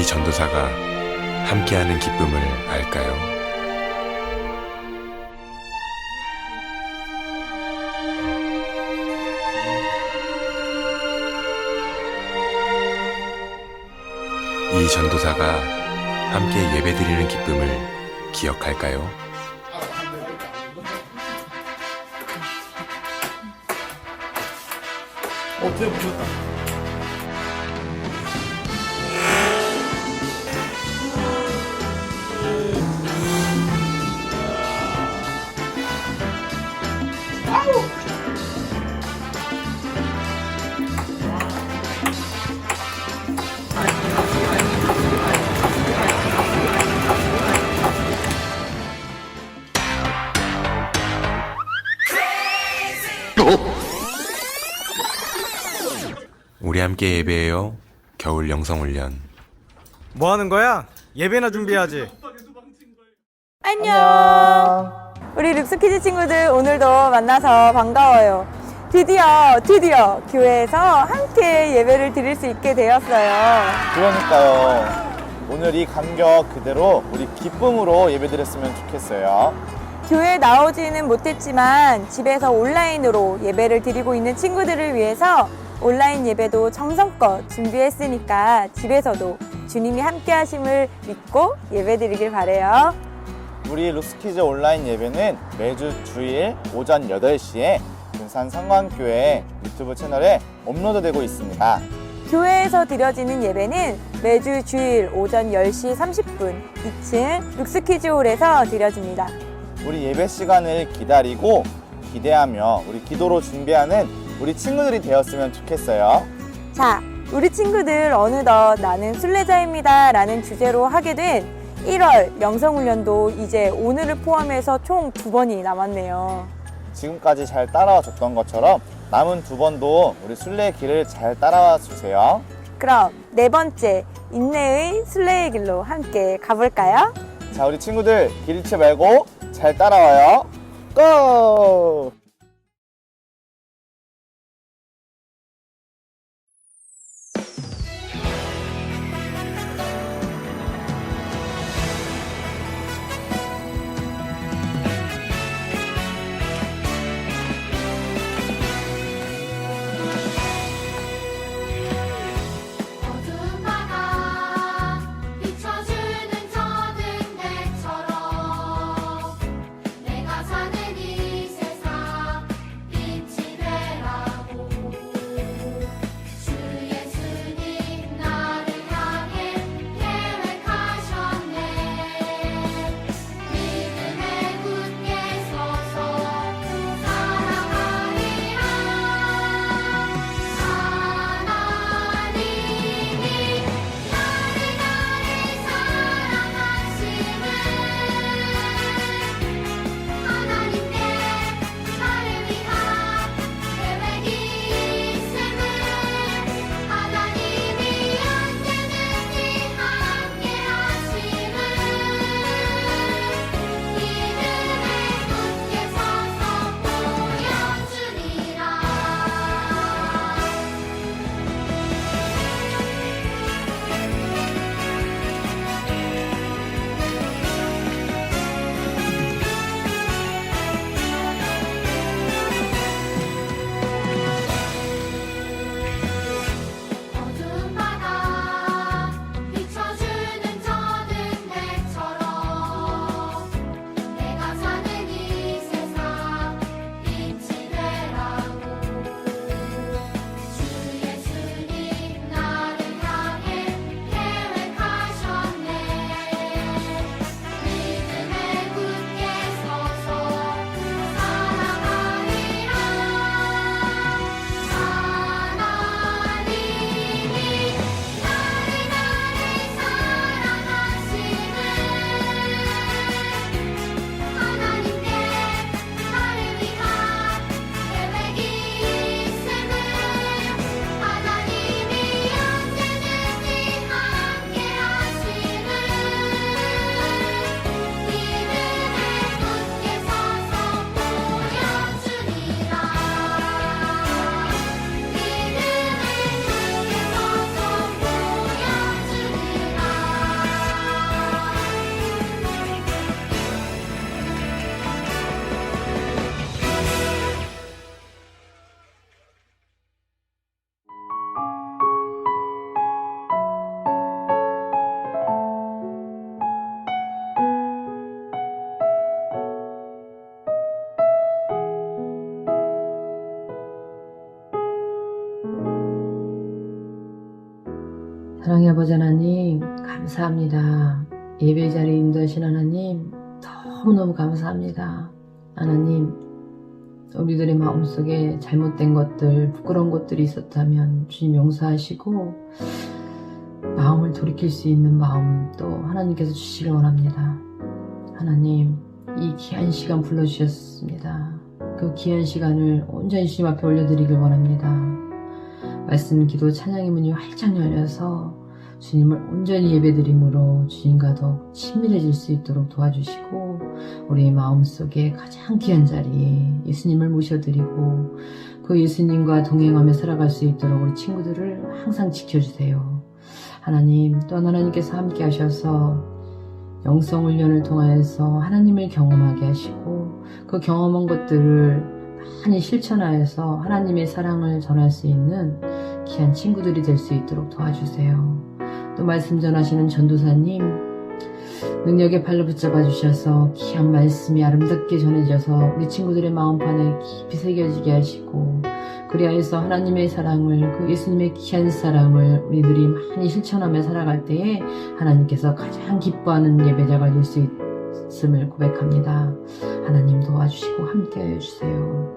이 전도사가 함께하는 기쁨을 알까요? 이 전도사가 함께 예배드리는 기쁨을 기억할까요? 되게 무섭다. 우리 함께 예배해요. 겨울 영성훈련. 뭐 하는 거야? 예배나 준비해야지. 안녕. 우리 룩스키즈 친구들 오늘도 만나서 반가워요. 드디어 교회에서 함께 예배를 드릴 수 있게 되었어요. 그러니까요. 오늘 이 감격 그대로 우리 기쁨으로 예배드렸으면 좋겠어요. 교회에 나오지는 못했지만 집에서 온라인으로 예배를 드리고 있는 친구들을 위해서 온라인 예배도 정성껏 준비했으니까 집에서도 주님이 함께 하심을 믿고 예배 드리길 바래요. 우리 룩스키즈 온라인 예배는 매주 주일 오전 8시에 군산 성광교회 유튜브 채널에 업로드되고 있습니다. 교회에서 드려지는 예배는 매주 주일 오전 10시 30분 2층 룩스키즈홀에서 드려집니다. 우리 예배 시간을 기다리고 기대하며 우리 기도로 준비하는 우리 친구들이 되었으면 좋겠어요. 자, 우리 친구들 어느덧 나는 순례자입니다 라는 주제로 하게 된 1월 영성훈련도 이제 오늘을 포함해서 총 2번이 남았네요. 지금까지 잘 따라와 줬던 것처럼 남은 2번도 우리 순례의 길을 잘 따라와 주세요. 그럼 4번째 인내의 순례의 길로 함께 가볼까요? 자, 우리 친구들 길 잃지 말고 잘 따라와요. 고! 어두운 바다 비춰주는 저등대처럼 내가 사는 이 세상 사랑의 아버지 하나님, 감사합니다. 예배 자리에 인도하신 하나님, 너무너무 감사합니다. 하나님, 우리들의 마음속에 잘못된 것들, 부끄러운 것들이 있었다면 주님 용서하시고 마음을 돌이킬 수 있는 마음 또 하나님께서 주시길 원합니다. 하나님, 이 귀한 시간 불러주셨습니다. 그 귀한 시간을 온전히 주님 앞에 올려드리길 원합니다. 말씀, 기도, 찬양의 문이 활짝 열려서 주님을 온전히 예배드림으로 주님과 더욱 친밀해질 수 있도록 도와주시고 우리의 마음속에 가장 귀한 자리에 예수님을 모셔드리고 그 예수님과 동행하며 살아갈 수 있도록 우리 친구들을 항상 지켜주세요. 하나님, 또한 하나님께서 함께 하셔서 영성훈련을 통하여서 하나님을 경험하게 하시고 그 경험한 것들을 많이 실천하여서 하나님의 사랑을 전할 수 있는 귀한 친구들이 될 수 있도록 도와주세요. 또 말씀 전하시는 전도사님, 능력의 발로 붙잡아 주셔서 귀한 말씀이 아름답게 전해져서 우리 친구들의 마음판에 깊이 새겨지게 하시고 그리하여서 하나님의 사랑을, 그 예수님의 귀한 사랑을 우리들이 많이 실천하며 살아갈 때에 하나님께서 가장 기뻐하는 예배자가 될 수 있음을 고백합니다. 하나님 도와주시고 함께하여 주세요.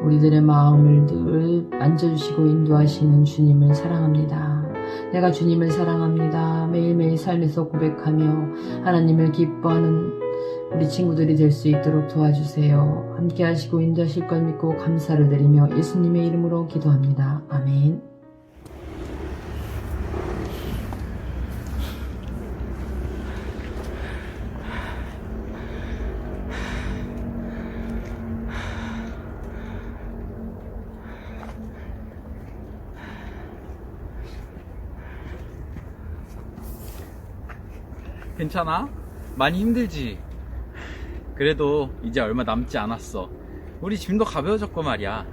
우리들의 마음을 늘 만져주시고 인도하시는 주님을 사랑합니다. 내가 주님을 사랑합니다. 매일매일 삶에서 고백하며 하나님을 기뻐하는 우리 친구들이 될 수 있도록 도와주세요. 함께 하시고 인도하실 걸 믿고 감사를 드리며 예수님의 이름으로 기도합니다. 아멘. 괜찮아? 많이 힘들지? 그래도 이제 얼마 남지 않았어. 우리 짐도 가벼워졌고 말이야.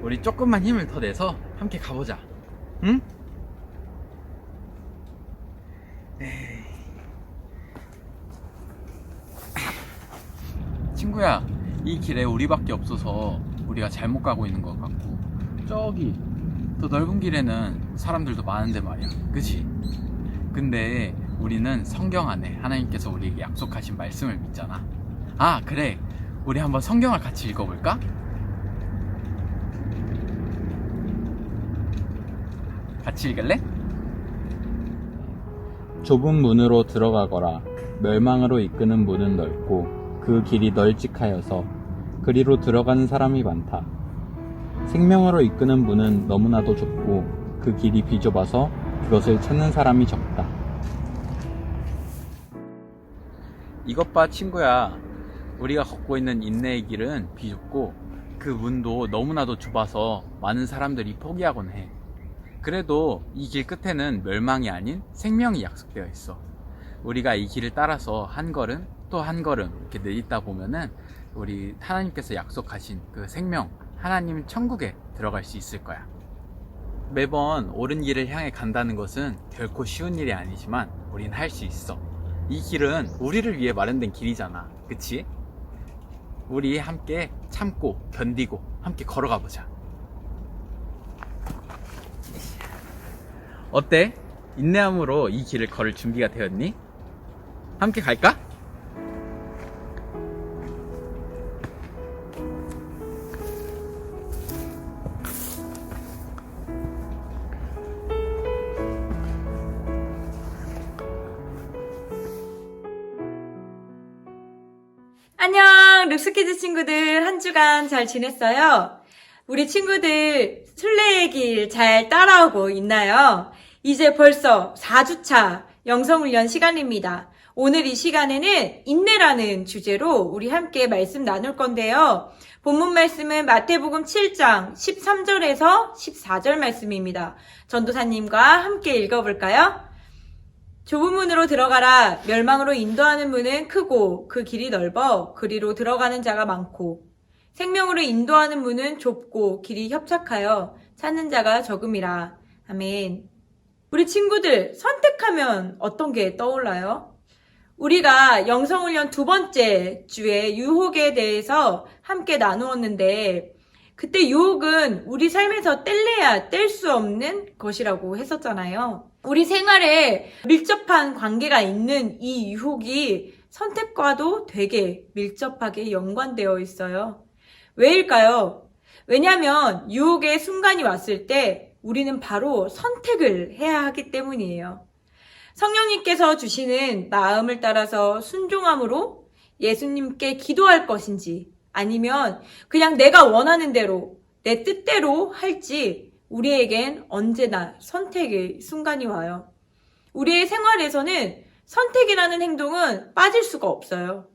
우리 조금만 힘을 더 내서 함께 가보자. 응? 친구야, 이 길에 우리밖에 없어서 우리가 잘못 가고 있는 것 같고 저기 더 넓은 길에는 사람들도 많은데 말이야. 그치? 근데 우리는 성경 안에 하나님께서 우리에게 약속하신 말씀을 믿잖아. 아, 그래, 우리 한번 성경을 같이 읽어볼까? 같이 읽을래? 좁은 문으로 들어가거라. 멸망으로 이끄는 문은 넓고 그 길이 널찍하여서 그리로 들어가는 사람이 많다. 생명으로 이끄는 문은 너무나도 좁고 그 길이 비좁아서 그것을 찾는 사람이 적다. 이것 봐, 친구야. 우리가 걷고 있는 인내의 길은 비좁고 그 문도 너무나도 좁아서 많은 사람들이 포기하곤 해. 그래도 이 길 끝에는 멸망이 아닌 생명이 약속되어 있어. 우리가 이 길을 따라서 한 걸음 또 한 걸음 이렇게 내딛다 보면은 우리 하나님께서 약속하신 그 생명, 하나님 천국에 들어갈 수 있을 거야. 매번 옳은 길을 향해 간다는 것은 결코 쉬운 일이 아니지만 우린 할 수 있어. 이 길은 우리를 위해 마련된 길이잖아. 그치? 우리 함께 참고 견디고 함께 걸어가 보자. 어때? 인내함으로 이 길을 걸을 준비가 되었니? 함께 갈까? 안녕, 룩스키즈 친구들. 한 주간 잘 지냈어요? 우리 친구들 순례의 길 잘 따라오고 있나요? 이제 벌써 4주차 영성훈련 시간입니다. 오늘 이 시간에는 인내라는 주제로 우리 함께 말씀 나눌 건데요. 본문 말씀은 마태복음 7장 13절에서 14절 말씀입니다. 전도사님과 함께 읽어볼까요? 좁은 문으로 들어가라. 멸망으로 인도하는 문은 크고 그 길이 넓어 그리로 들어가는 자가 많고 생명으로 인도하는 문은 좁고 길이 협착하여 찾는 자가 적음이라. 아멘. 우리 친구들 선택하면 어떤 게 떠올라요? 우리가 영성훈련 2번째 주에 유혹에 대해서 함께 나누었는데 그때 유혹은 우리 삶에서 뗄래야 뗄 수 없는 것이라고 했었잖아요. 우리 생활에 밀접한 관계가 있는 이 유혹이 선택과도 되게 밀접하게 연관되어 있어요. 왜일까요? 왜냐하면 유혹의 순간이 왔을 때 우리는 바로 선택을 해야 하기 때문이에요. 성령님께서 주시는 마음을 따라서 순종함으로 예수님께 기도할 것인지 아니면 그냥 내가 원하는 대로 내 뜻대로 할지 우리에겐 언제나 선택의 순간이 와요. 우리의 생활에서는 선택이라는 행동은 빠질 수가 없어요.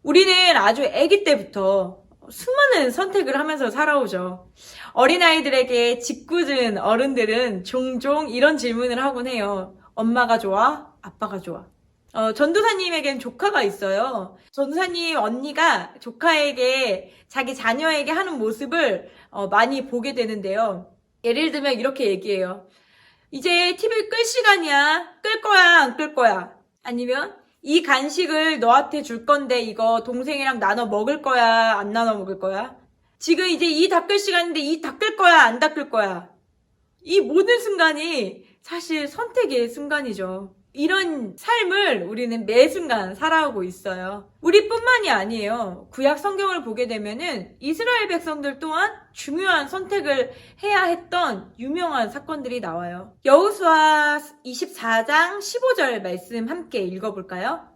우리는 아주 아기 때부터 수많은 선택을 하면서 살아오죠. 어린아이들에게 짓궂은 어른들은 종종 이런 질문을 하곤 해요. 엄마가 좋아? 아빠가 좋아? 전도사님에겐 조카가 있어요. 전도사님 언니가 조카에게 자기 자녀에게 하는 모습을 많이 보게 되는데요. 예를 들면 이렇게 얘기해요. 이제 TV 끌 시간이야. 끌 거야? 안 끌 거야? 아니면 이 간식을 너한테 줄 건데 이거 동생이랑 나눠 먹을 거야? 안 나눠 먹을 거야? 지금 이제 이 닦을 시간인데 이 닦을 거야? 안 닦을 거야? 이 모든 순간이 사실 선택의 순간이죠. 이런 삶을 우리는 매 순간 살아오고 있어요. 우리뿐만이 아니에요. 구약 성경을 보게 되면은 이스라엘 백성들 또한 중요한 선택을 해야 했던 유명한 사건들이 나와요. 여호수아 24장 15절 말씀 함께 읽어볼까요?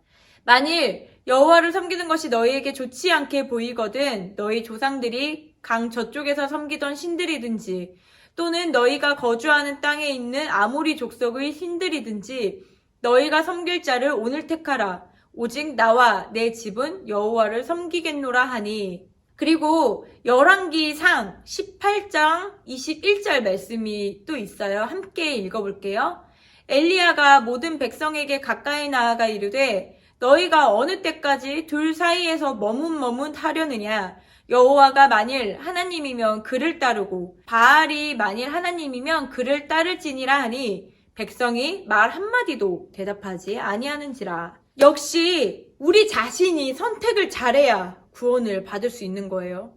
만일 여호와를 섬기는 것이 너희에게 좋지 않게 보이거든 너희 조상들이 강 저쪽에서 섬기던 신들이든지 또는 너희가 거주하는 땅에 있는 아모리 족속의 신들이든지 너희가 섬길 자를 오늘 택하라. 오직 나와 내 집은 여호와를 섬기겠노라 하니. 그리고 열왕기상 18장 21절 말씀이 또 있어요. 함께 읽어볼게요. 엘리야가 모든 백성에게 가까이 나아가 이르되 너희가 어느 때까지 둘 사이에서 머뭇머뭇하려느냐. 여호와가 만일 하나님이면 그를 따르고 바알이 만일 하나님이면 그를 따를지니라 하니 백성이 말 한마디도 대답하지 아니하는지라. 역시 우리 자신이 선택을 잘해야 구원을 받을 수 있는 거예요.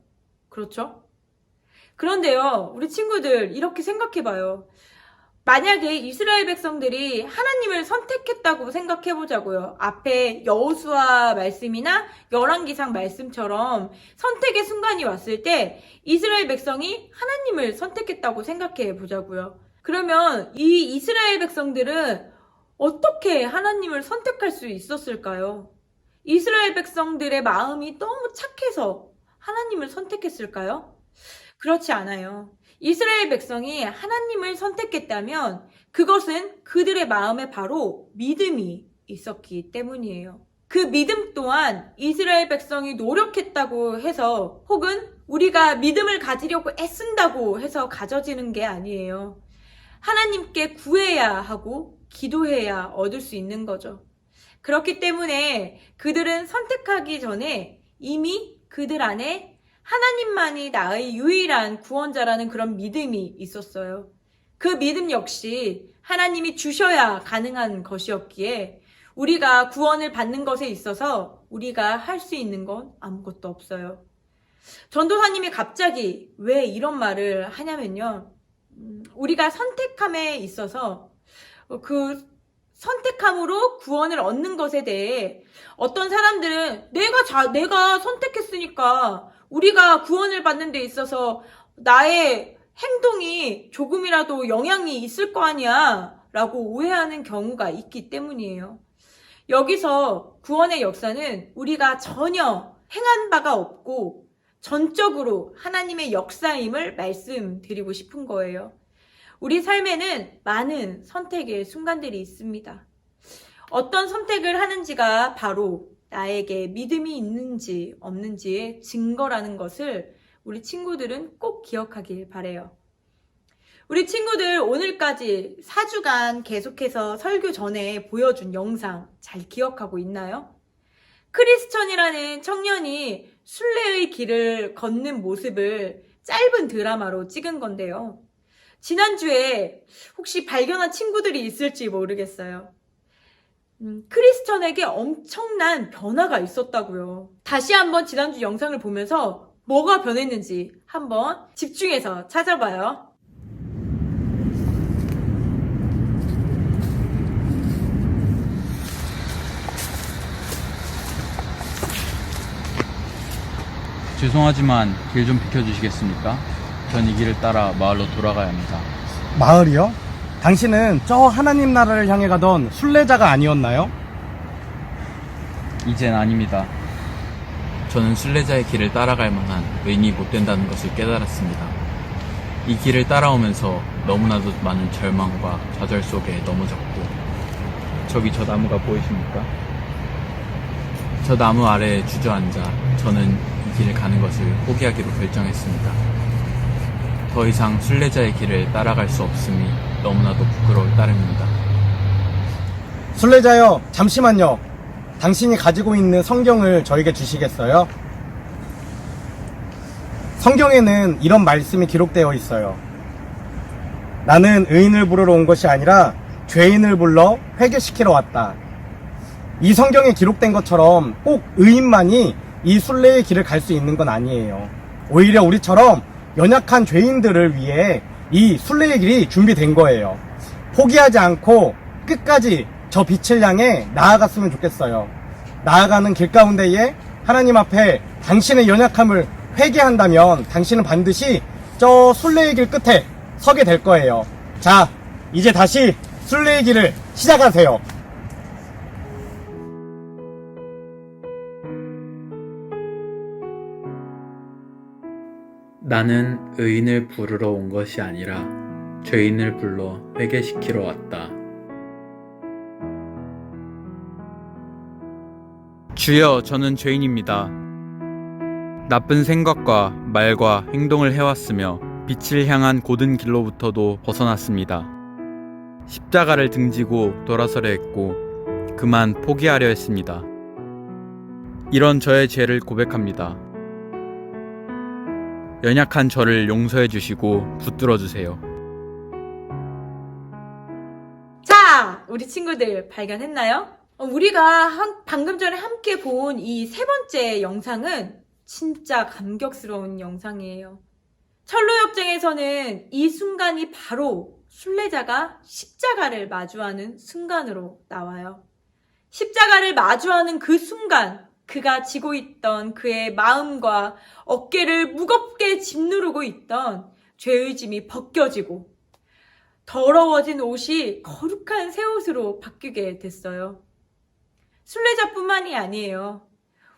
그렇죠? 그런데요, 우리 친구들 이렇게 생각해봐요. 만약에 이스라엘 백성들이 하나님을 선택했다고 생각해보자고요. 앞에 여호수아 말씀이나 열왕기상 말씀처럼 선택의 순간이 왔을 때 이스라엘 백성이 하나님을 선택했다고 생각해보자고요. 그러면 이 이스라엘 백성들은 어떻게 하나님을 선택할 수 있었을까요? 이스라엘 백성들의 마음이 너무 착해서 하나님을 선택했을까요? 그렇지 않아요. 이스라엘 백성이 하나님을 선택했다면 그것은 그들의 마음에 바로 믿음이 있었기 때문이에요. 그 믿음 또한 이스라엘 백성이 노력했다고 해서 혹은 우리가 믿음을 가지려고 애쓴다고 해서 가져지는 게 아니에요. 하나님께 구해야 하고 기도해야 얻을 수 있는 거죠. 그렇기 때문에 그들은 선택하기 전에 이미 그들 안에 하나님만이 나의 유일한 구원자라는 그런 믿음이 있었어요. 그 믿음 역시 하나님이 주셔야 가능한 것이었기에 우리가 구원을 받는 것에 있어서 우리가 할 수 있는 건 아무것도 없어요. 전도사님이 갑자기 왜 이런 말을 하냐면요. 우리가 선택함에 있어서 그 선택함으로 구원을 얻는 것에 대해 어떤 사람들은 내가 선택했으니까 우리가 구원을 받는 데 있어서 나의 행동이 조금이라도 영향이 있을 거 아니야 라고 오해하는 경우가 있기 때문이에요. 여기서 구원의 역사는 우리가 전혀 행한 바가 없고 전적으로 하나님의 역사임을 말씀드리고 싶은 거예요. 우리 삶에는 많은 선택의 순간들이 있습니다. 어떤 선택을 하는지가 바로 나에게 믿음이 있는지 없는지의 증거라는 것을 우리 친구들은 꼭 기억하길 바라요. 우리 친구들 오늘까지 4주간 계속해서 설교 전에 보여준 영상 잘 기억하고 있나요? 크리스천이라는 청년이 순례의 길을 걷는 모습을 짧은 드라마로 찍은 건데요. 지난주에 혹시 발견한 친구들이 있을지 모르겠어요. 크리스천에게 엄청난 변화가 있었다고요. 다시 한번 지난주 영상을 보면서 뭐가 변했는지 한번 집중해서 찾아봐요. 죄송하지만 길 좀 비켜주시겠습니까? 전 이 길을 따라 마을로 돌아가야 합니다. 마을이요? 당신은 저 하나님 나라를 향해 가던 순례자가 아니었나요? 이젠 아닙니다. 저는 순례자의 길을 따라갈 만한 의인이 못 된다는 것을 깨달았습니다. 이 길을 따라오면서 너무나도 많은 절망과 좌절 속에 넘어졌고, 저기 저 나무가 보이십니까? 저 나무 아래에 주저앉아 저는 이 길을 가는 것을 포기하기로 결정했습니다. 더 이상 순례자의 길을 따라갈 수 없음이 너무나도 부끄러울 따름입니다. 순례자요, 잠시만요. 당신이 가지고 있는 성경을 저에게 주시겠어요? 성경에는 이런 말씀이 기록되어 있어요. 나는 의인을 부르러 온 것이 아니라 죄인을 불러 회개시키러 왔다. 이 성경에 기록된 것처럼 꼭 의인만이 이 순례의 길을 갈 수 있는 건 아니에요. 오히려 우리처럼 연약한 죄인들을 위해 이 순례의 길이 준비된 거예요. 포기하지 않고 끝까지 저 빛을 향해 나아갔으면 좋겠어요. 나아가는 길 가운데에 하나님 앞에 당신의 연약함을 회개한다면 당신은 반드시 저 순례의 길 끝에 서게 될 거예요. 자, 이제 다시 순례의 길을 시작하세요. 나는 의인을 부르러 온 것이 아니라 죄인을 불러 회개시키러 왔다. 주여, 저는 죄인입니다. 나쁜 생각과 말과 행동을 해왔으며 빛을 향한 고든 길로부터도 벗어났습니다. 십자가를 등지고 돌아서려 했고 그만 포기하려 했습니다. 이런 저의 죄를 고백합니다. 연약한 저를 용서해 주시고 붙들어 주세요. 자, 우리 친구들 발견했나요? 우리가 방금 전에 함께 본 이 세 번째 영상은 진짜 감격스러운 영상이에요. 철로역정에서는 이 순간이 바로 순례자가 십자가를 마주하는 순간으로 나와요. 십자가를 마주하는 그 순간, 그가 지고 있던 그의 마음과 어깨를 무겁게 짓누르고 있던 죄의 짐이 벗겨지고 더러워진 옷이 거룩한 새 옷으로 바뀌게 됐어요. 순례자뿐만이 아니에요.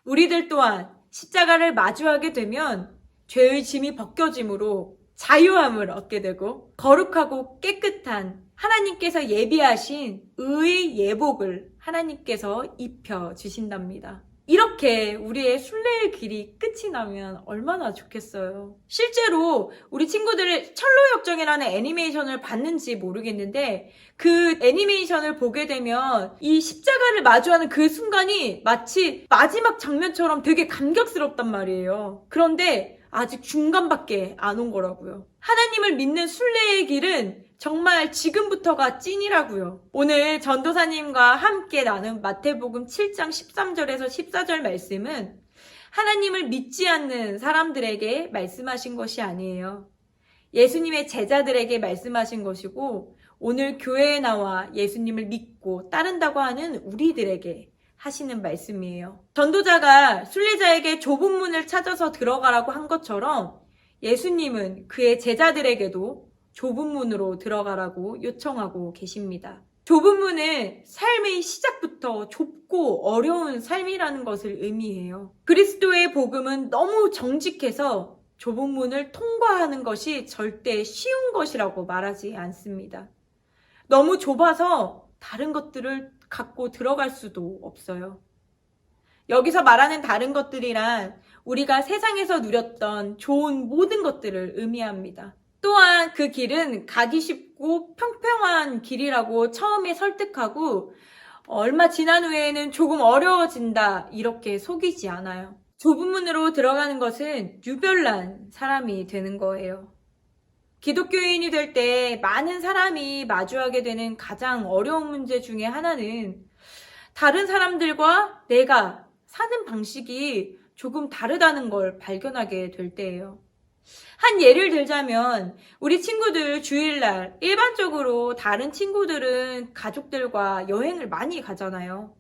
우리들 또한 십자가를 마주하게 되면 죄의 짐이 벗겨짐으로 자유함을 얻게 되고 거룩하고 깨끗한 하나님께서 예비하신 의의 예복을 하나님께서 입혀주신답니다. 이렇게 우리의 순례의 길이 끝이 나면 얼마나 좋겠어요. 실제로 우리 친구들이 철로역정이라는 애니메이션을 봤는지 모르겠는데 그 애니메이션을 보게 되면 이 십자가를 마주하는 그 순간이 마치 마지막 장면처럼 되게 감격스럽단 말이에요. 그런데 아직 중간밖에 안 온 거라고요. 하나님을 믿는 순례의 길은 정말 지금부터가 찐이라고요. 오늘 전도사님과 함께 나눈 마태복음 7장 13절에서 14절 말씀은 하나님을 믿지 않는 사람들에게 말씀하신 것이 아니에요. 예수님의 제자들에게 말씀하신 것이고 오늘 교회에 나와 예수님을 믿고 따른다고 하는 우리들에게 하시는 말씀이에요. 전도자가 순례자에게 좁은 문을 찾아서 들어가라고 한 것처럼 예수님은 그의 제자들에게도 좁은 문으로 들어가라고 요청하고 계십니다. 좁은 문은 삶의 시작부터 좁고 어려운 삶이라는 것을 의미해요. 그리스도의 복음은 너무 정직해서 좁은 문을 통과하는 것이 절대 쉬운 것이라고 말하지 않습니다. 너무 좁아서 다른 것들을 갖고 들어갈 수도 없어요. 여기서 말하는 다른 것들이란 우리가 세상에서 누렸던 좋은 모든 것들을 의미합니다. 또한 그 길은 가기 쉽고 평평한 길이라고 처음에 설득하고 얼마 지난 후에는 조금 어려워진다 이렇게 속이지 않아요. 좁은 문으로 들어가는 것은 유별난 사람이 되는 거예요. 기독교인이 될 때 많은 사람이 마주하게 되는 가장 어려운 문제 중에 하나는 다른 사람들과 내가 사는 방식이 조금 다르다는 걸 발견하게 될 때예요. 한 예를 들자면 우리 친구들 주일날 일반적으로 다른 친구들은 가족들과 여행을 많이 가잖아요.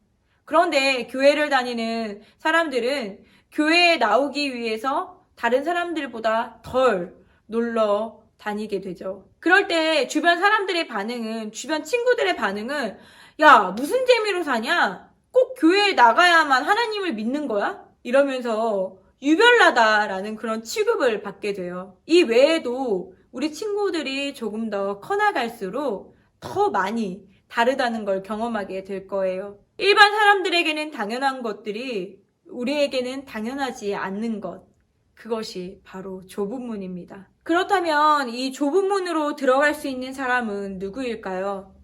그런데 교회를 다니는 사람들은 교회에 나오기 위해서 다른 사람들보다 덜 놀러 다니게 되죠. 그럴 때 주변 사람들의 반응은, 주변 친구들의 반응은, 야, 무슨 재미로 사냐? 꼭 교회에 나가야만 하나님을 믿는 거야? 이러면서 유별나다라는 그런 취급을 받게 돼요. 이 외에도 우리 친구들이 조금 더 커나갈수록 더 많이 다르다는 걸 경험하게 될 거예요. 일반 사람들에게는 당연한 것들이 우리에게는 당연하지 않는 것. 그것이 바로 좁은 문입니다. 그렇다면 이 좁은 문으로 들어갈 수 있는 사람은 누구일까요?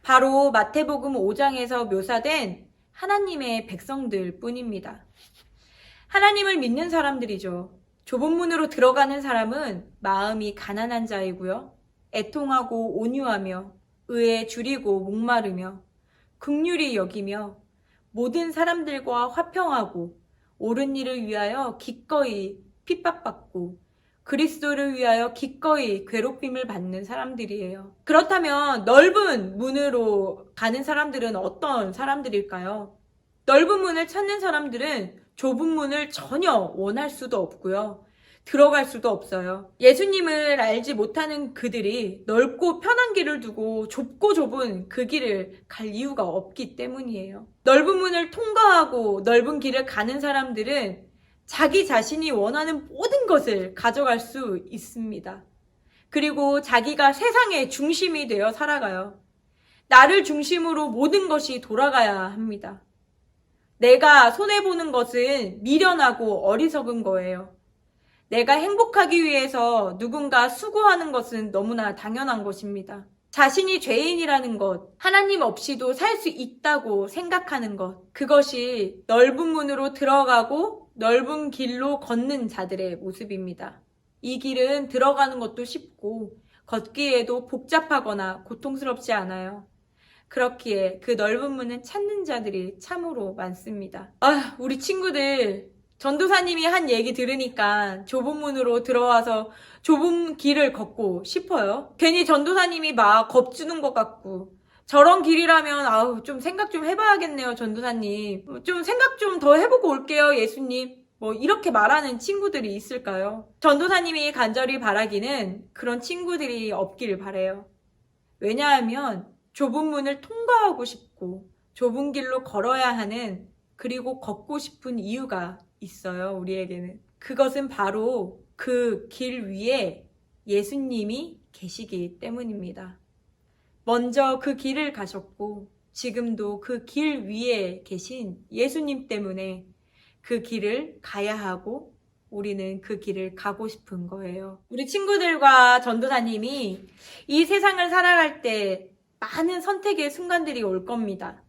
바로 마태복음 5장에서 묘사된 하나님의 백성들 뿐입니다. 하나님을 믿는 사람들이죠. 좁은 문으로 들어가는 사람은 마음이 가난한 자이고요. 애통하고 온유하며 의에 줄이고 목마르며 긍휼히 여기며 모든 사람들과 화평하고 옳은 일을 위하여 기꺼이 핍박받고 그리스도를 위하여 기꺼이 괴롭힘을 받는 사람들이에요. 그렇다면 넓은 문으로 가는 사람들은 어떤 사람들일까요? 넓은 문을 찾는 사람들은 좁은 문을 전혀 원할 수도 없고요. 들어갈 수도 없어요. 예수님을 알지 못하는 그들이 넓고 편한 길을 두고 좁고 좁은 그 길을 갈 이유가 없기 때문이에요. 넓은 문을 통과하고 넓은 길을 가는 사람들은 자기 자신이 원하는 모든 것을 가져갈 수 있습니다. 그리고 자기가 세상의 중심이 되어 살아가요. 나를 중심으로 모든 것이 돌아가야 합니다. 내가 손해보는 것은 미련하고 어리석은 거예요. 내가 행복하기 위해서 누군가 수고하는 것은 너무나 당연한 것입니다. 자신이 죄인이라는 것, 하나님 없이도 살 수 있다고 생각하는 것, 그것이 넓은 문으로 들어가고 넓은 길로 걷는 자들의 모습입니다. 이 길은 들어가는 것도 쉽고 걷기에도 복잡하거나 고통스럽지 않아요. 그렇기에 그 넓은 문은 찾는 자들이 참으로 많습니다. 우리 친구들 전도사님이 한 얘기 들으니까 좁은 문으로 들어와서 좁은 길을 걷고 싶어요. 괜히 전도사님이 막 겁주는 것 같고, 저런 길이라면 좀 생각 좀 해봐야겠네요, 전도사님. 좀 생각 좀 더 해보고 올게요, 예수님. 이렇게 말하는 친구들이 있을까요? 전도사님이 간절히 바라기는 그런 친구들이 없길 바라요. 왜냐하면 좁은 문을 통과하고 싶고 좁은 길로 걸어야 하는, 그리고 걷고 싶은 이유가 있어요, 우리에게는. 그것은 바로 그 길 위에 예수님이 계시기 때문입니다. 먼저 그 길을 가셨고 지금도 그 길 위에 계신 예수님 때문에 그 길을 가야 하고 우리는 그 길을 가고 싶은 거예요. 우리 친구들과 전도사님이 이 세상을 살아갈 때 많은 선택의 순간들이 올 겁니다.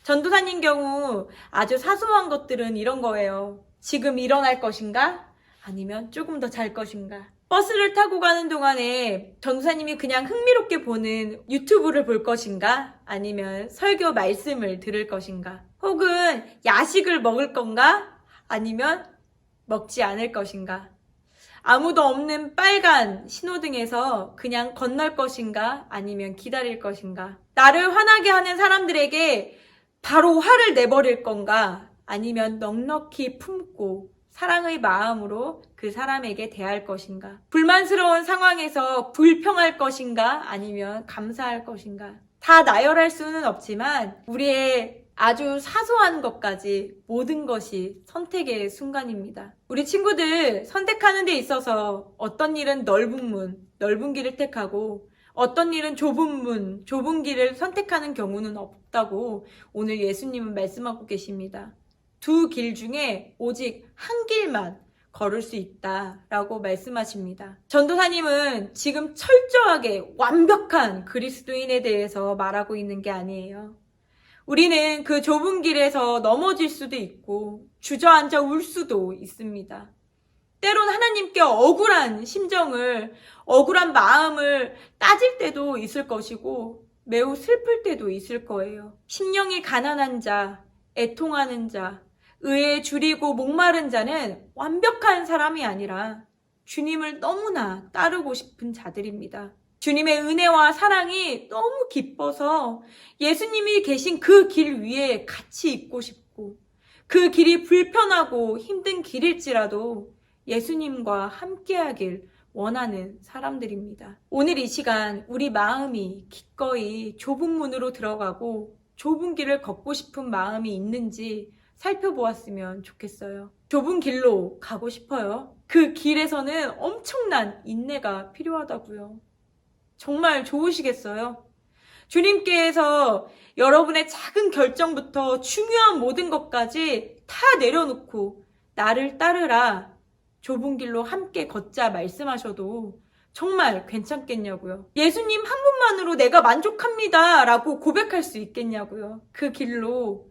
전도사님 경우 아주 사소한 것들은 이런 거예요. 지금 일어날 것인가? 아니면 조금 더 잘 것인가? 버스를 타고 가는 동안에 전도사님이 그냥 흥미롭게 보는 유튜브를 볼 것인가? 아니면 설교 말씀을 들을 것인가? 혹은 야식을 먹을 건가? 아니면 먹지 않을 것인가? 아무도 없는 빨간 신호등에서 그냥 건널 것인가? 아니면 기다릴 것인가? 나를 화나게 하는 사람들에게 바로 화를 내버릴 건가? 아니면 넉넉히 품고 사랑의 마음으로 그 사람에게 대할 것인가? 불만스러운 상황에서 불평할 것인가? 아니면 감사할 것인가? 다 나열할 수는 없지만 우리의 아주 사소한 것까지 모든 것이 선택의 순간입니다. 우리 친구들 선택하는 데 있어서 어떤 일은 넓은 문, 넓은 길을 택하고 어떤 일은 좁은 문, 좁은 길을 선택하는 경우는 없다고 오늘 예수님은 말씀하고 계십니다. 두 길 중에 오직 한 길만 걸을 수 있다라고 말씀하십니다. 전도사님은 지금 철저하게 완벽한 그리스도인에 대해서 말하고 있는 게 아니에요. 우리는 그 좁은 길에서 넘어질 수도 있고 주저앉아 울 수도 있습니다. 때론 하나님께 억울한 심정을, 억울한 마음을 따질 때도 있을 것이고 매우 슬플 때도 있을 거예요. 심령이 가난한 자, 애통하는 자, 의에 줄이고 목마른 자는 완벽한 사람이 아니라 주님을 너무나 따르고 싶은 자들입니다. 주님의 은혜와 사랑이 너무 기뻐서 예수님이 계신 그 길 위에 같이 있고 싶고 그 길이 불편하고 힘든 길일지라도 예수님과 함께하길 원하는 사람들입니다. 오늘 이 시간 우리 마음이 기꺼이 좁은 문으로 들어가고 좁은 길을 걷고 싶은 마음이 있는지 살펴보았으면 좋겠어요. 좁은 길로 가고 싶어요. 그 길에서는 엄청난 인내가 필요하다고요. 정말 좋으시겠어요? 주님께서 여러분의 작은 결정부터 중요한 모든 것까지 다 내려놓고 나를 따르라, 좁은 길로 함께 걷자 말씀하셔도 정말 괜찮겠냐고요. 예수님 한 분만으로 내가 만족합니다 라고 고백할 수 있겠냐고요. 그 길로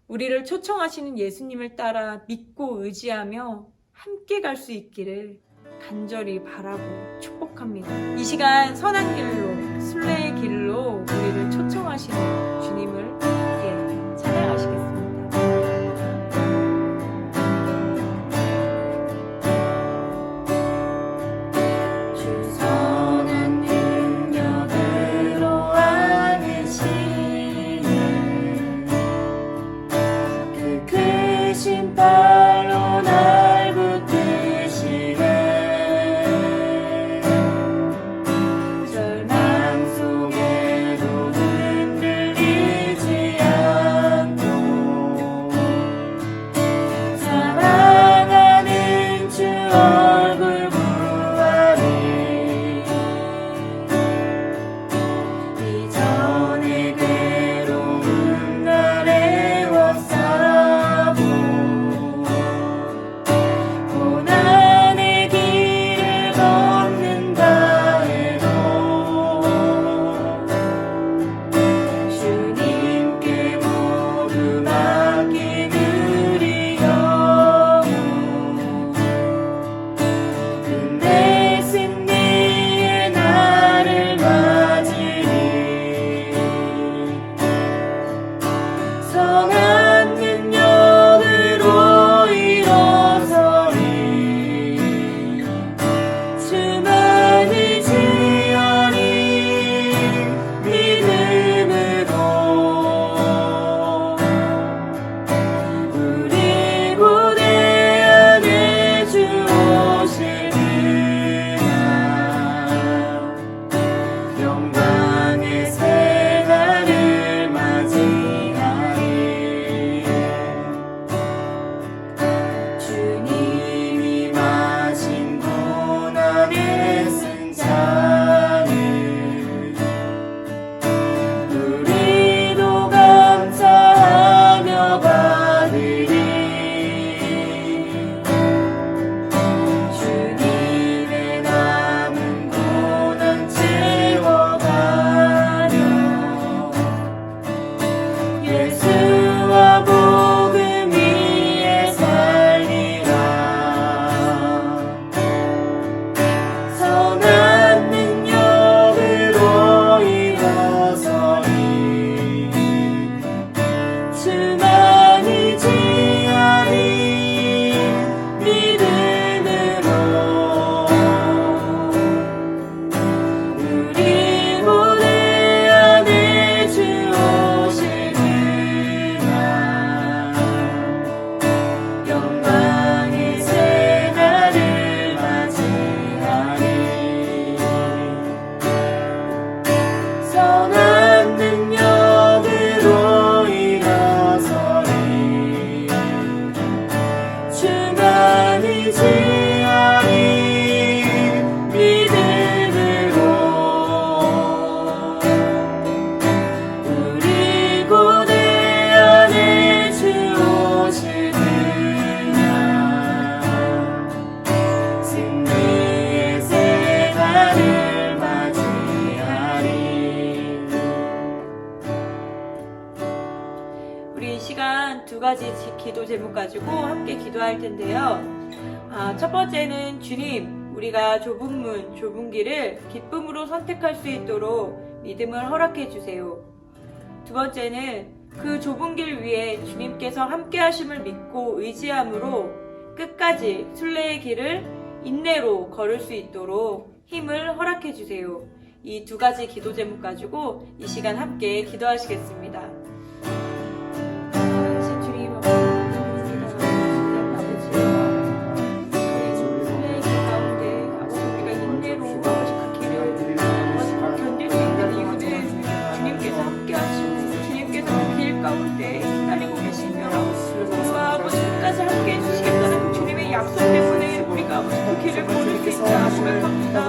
우리를 초청하시는 예수님을 따라 믿고 의지하며 함께 갈 수 있기를 간절히 바라고 축복합니다. 이 시간 선한 길로, 순례의 길로 우리를 초청하시는 주님을 함께 찬양하시겠습니다. 주 선한 능력으로 안으시는 그 크신 발로 날 붙드시네. 절망 속에도 흔들리지 않고 사랑하는 주 얼굴 보아리. 이전의 괴로운 날에 워싸고 고난의 길을 걷는다 해도 주님께 모두 맡긴 우리 영혼, 근데 승리의 날을 맞으리. 선한 능력으로 일어서리. 주만 의지하리. 믿음으로 우리 고대 안에 주 오시리라. 영광의 새 날을 맞이하리. 주님이 마신 고난의 쓴 잔을 우리도 감사하며 받으리. 주님의 남은 고난 채워가려 예수와 복음 위에 살리라. 선한 능력으로 일어서리. 주만 의지하리. 믿음으로 우리 고대 안에 주 오시리라. 영광의 새 날을 맞이하리. 선한 능력으로 일어서리. 주만 의지하리. 믿음으로 우리 고대 안에 주 오시리라. 승리의 새 날을 맞이하리. 우리 이 시간 두 가지 기도 제목 가지고 함께 기도할 텐데요. 첫 번째는 주님, 우리가 좁은 문, 좁은 길을 기쁨으로 선택할 수 있도록 믿음을 허락해 주세요. 두 번째는 그 좁은 길 위에 주님께서 함께 하심을 믿고 의지함으로 끝까지 순례의 길을 인내로 걸을 수 있도록 힘을 허락해 주세요. 이 두 가지 기도 제목 가지고 이 시간 함께 기도하시겠습니다. 주님,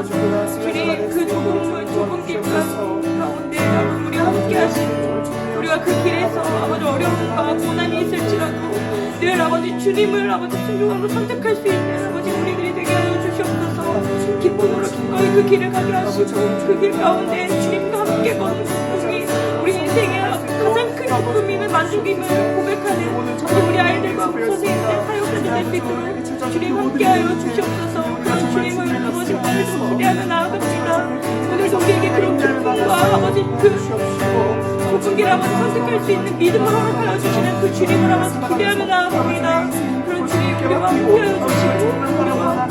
주님 그 좁은 길 가운데 아버지 우리 함께 하시고 우리가 그 길에서 아버지 어려움과 고난이 있을지라도 늘 아버지 주님을 아버지 순종으로 선택할 수 있는 아버지 우리들이 되게 하여 주시옵소서. 기쁨으로 기꺼이 그 길을 가게 하시고 그 길 가운데 주님과 함께 걷는 기쁨이 우리 인생의 가장 큰 기쁨임을 만족임을 고백하는 우리 아이들과 선생님들 사역자들 될 수 있도록 주님 함께하여 주시옵소서. 그런 주님을 아버지 오늘도 기대하며 나아갑니다. 오늘도 우리에게 그런 기쁨과 아버지 그 좁은 길 아버지 선택할 수 있는 믿음을 허락하여 주시는 그 주님을 아버지 기대하며 나아갑니다. 그런 주님 우리와 함께하여 주시고 우리와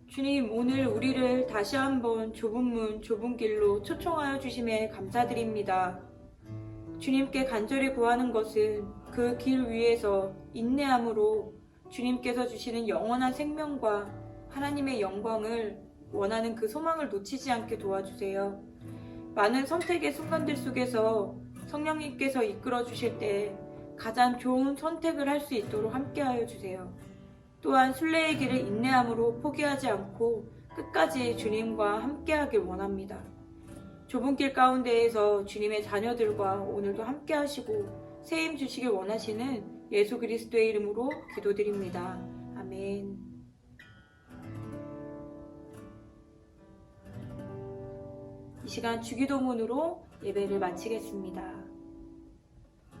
주님 오늘 우리를 다시 한번 좁은 문 좁은 길로 초청하여 주심에 감사드립니다. 주님께 간절히 구하는 것은 그 길 위에서 인내함으로 주님께서 주시는 영원한 생명과 하나님의 영광을 원하는 그 소망을 놓치지 않게 도와주세요. 많은 선택의 순간들 속에서 성령님께서 이끌어 주실 때 가장 좋은 선택을 할 수 있도록 함께하여 주세요. 또한 순례의 길을 인내함으로 포기하지 않고 끝까지 주님과 함께하길 원합니다. 좁은 길 가운데에서 주님의 자녀들과 오늘도 함께하시고 세임 주시길 원하시는 예수 그리스도의 이름으로 기도드립니다. 아멘. 이 시간 주기도문으로 예배를 마치겠습니다.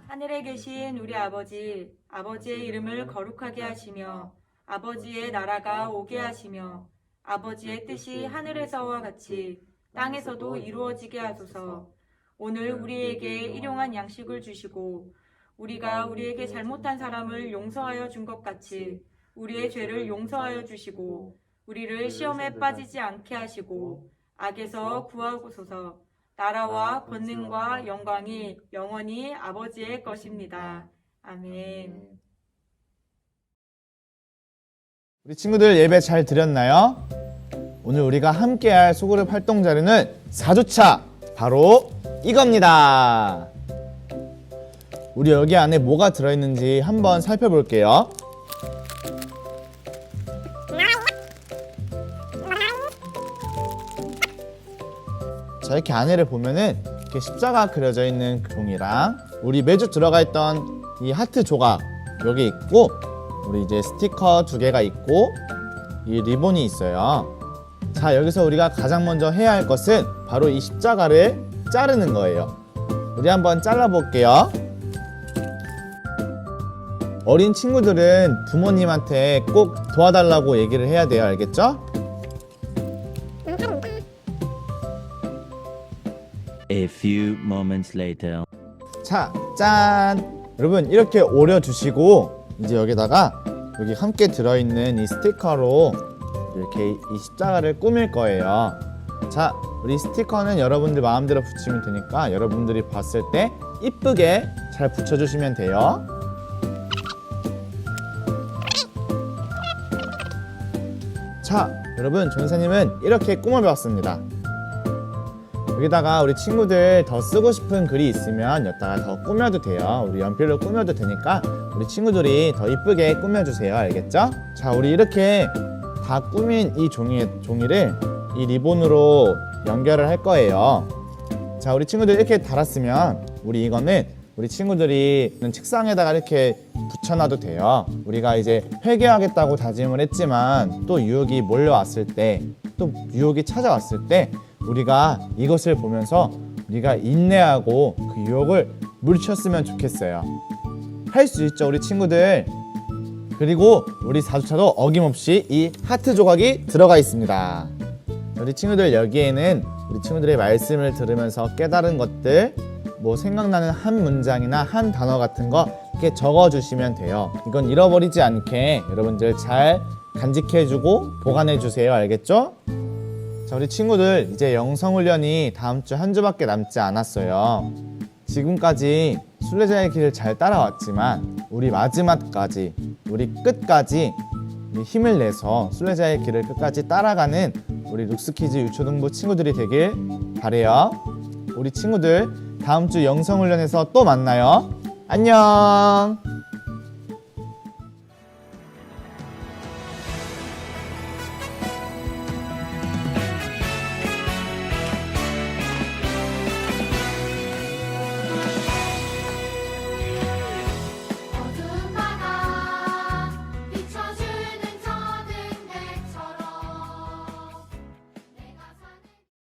하늘에 계신 우리 아버지, 아버지의 이름을 거룩하게 하시며 아버지의 나라가 오게 하시며 아버지의 뜻이 하늘에서와 같이 땅에서도 이루어지게 하소서. 오늘 우리에게 일용할 양식을 주시고 우리가 우리에게 잘못한 사람을 용서하여 준 것 같이 우리의 죄를 용서하여 주시고 우리를 시험에 빠지지 않게 하시고 악에서 구하옵소서. 나라와 권능과 영광이 영원히 아버지의 것입니다. 아멘. 우리 친구들 예배 잘 드렸나요? 오늘 우리가 함께할 소그룹 활동 자료는 4주차 바로 이겁니다. 우리 여기 안에 뭐가 들어있는지 한번 살펴볼게요. 자, 이렇게 안에를 보면은 이렇게 십자가 그려져 있는 종이랑 우리 매주 들어가 있던 이 하트 조각 여기 있고 우리 이제 스티커 2개가 있고 이 리본이 있어요. 자, 여기서 우리가 가장 먼저 해야 할 것은 바로 이 십자가를 자르는 거예요. 우리 한번 잘라 볼게요. 어린 친구들은 부모님한테 꼭 도와달라고 얘기를 해야 돼요. 알겠죠? A few moments later. 자, 짠! 여러분 이렇게 오려주시고 이제 여기다가 여기 함께 들어있는 이 스티커로 이렇게 이 십자가를 꾸밀 거예요. 자, 우리 스티커는 여러분들 마음대로 붙이면 되니까 여러분들이 봤을 때 이쁘게 잘 붙여주시면 돼요. 자, 여러분 전사님은 이렇게 꾸며봤습니다. 여기다가 우리 친구들 더 쓰고 싶은 글이 있으면 여기다가 더 꾸며도 돼요. 우리 연필로 꾸며도 되니까 우리 친구들이 더 이쁘게 꾸며주세요. 알겠죠? 자, 우리 이렇게 다 꾸민 이 종이를 이 리본으로 연결을 할 거예요. 자, 우리 친구들 이렇게 달았으면 우리 이거는 우리 친구들이 책상에다가 이렇게 붙여놔도 돼요. 우리가 이제 회개하겠다고 다짐을 했지만 또 유혹이 몰려왔을 때, 또 유혹이 찾아왔을 때 우리가 이것을 보면서 우리가 인내하고 그 유혹을 물리쳤으면 좋겠어요. 할 수 있죠, 우리 친구들. 그리고 우리 4주차도 어김없이 이 하트 조각이 들어가 있습니다. 우리 친구들 여기에는 우리 친구들의 말씀을 들으면서 깨달은 것들, 뭐 생각나는 한 문장이나 한 단어 같은 거 이렇게 적어주시면 돼요. 이건 잃어버리지 않게 여러분들 잘 간직해주고 보관해주세요. 알겠죠? 자, 우리 친구들 이제 영성훈련이 다음 주 한 주밖에 남지 않았어요. 지금까지 순례자의 길을 잘 따라왔지만 우리 마지막까지, 우리 끝까지 우리 힘을 내서 순례자의 길을 끝까지 따라가는 우리 룩스키즈 유초등부 친구들이 되길 바래요. 우리 친구들 다음 주 영성훈련에서 또 만나요. 안녕.